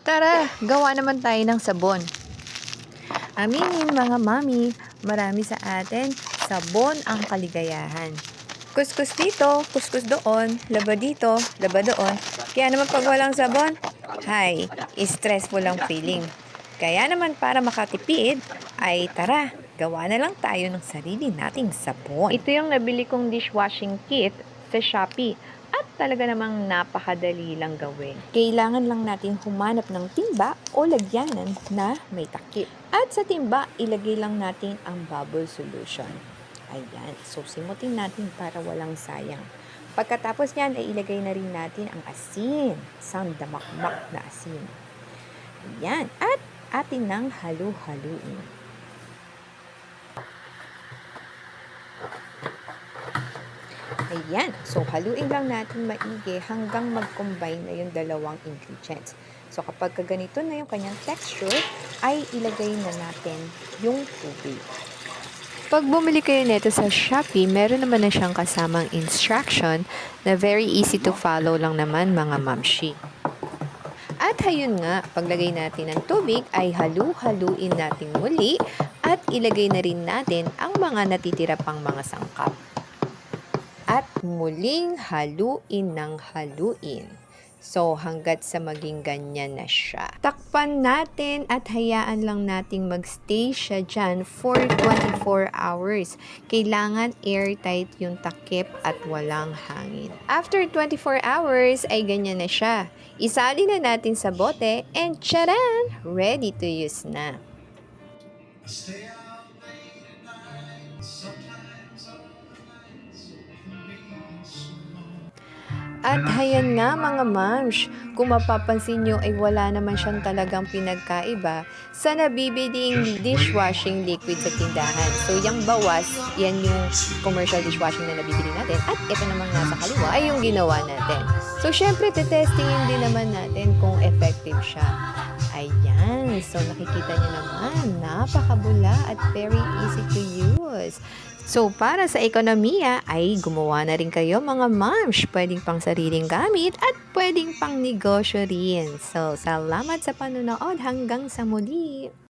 Tara, gawa naman tayo ng sabon. Aminin mga mami, marami sa atin, sabon ang kaligayahan. Kuskus dito, kuskus doon, laba dito, laba doon. Kaya naman pag walang sabon, stressful ang feeling. Kaya naman para makatipid, ay tara, gawa na lang tayo ng sarili nating sabon. Ito yung nabili kong dishwashing kit sa Shopee. At talaga namang napakadali lang gawin. Kailangan lang natin humanap ng timba o lagyanan na may takip. At sa timba, ilagay lang natin ang bubble solution. Ayan, so simutin natin para walang sayang. Pagkatapos yan, ay ilagay na rin natin ang asin. Isang damakmak na asin. Ayan, at atin nang halu-haluin. Ayan. So, haluin lang natin maigi hanggang mag-combine na yung dalawang ingredients. So, kapag ganito na yung kanyang texture, ay ilagay na natin yung tubig. Pag bumili kayo nito sa Shopee, meron naman na siyang kasamang instruction na very easy to follow lang naman mga mamshi. At hayun nga, paglagay natin ng tubig ay halu-haluin natin muli at ilagay na rin natin ang mga natitira pang mga sangkap. At muling haluin ng haluin. So, hanggat sa maging ganyan na siya. Takpan natin at hayaan lang nating magstay siya dyan for 24 hours. Kailangan airtight yung takip at walang hangin. After 24 hours ay ganyan na siya. Isali na natin sa bote and tcharan! Ready to use na. At hayan nga mga moms, kung mapapansin nyo ay wala naman siyang talagang pinagkaiba sa nabibiling dishwashing liquid sa tindahan. So yung bawas, yan yung commercial dishwashing na nabibili natin. At ito namang nasa kaliwa ay yung ginawa natin. So syempre, testingin din naman natin kung effective siya. Ayan, so nakikita nyo naman, napakabula at very easy to use. So, para sa ekonomiya ay gumawa na rin kayo mga moms. Pwedeng pang sariling gamit at pwedeng pang negosyo rin. So, salamat sa panonood. Hanggang sa muli.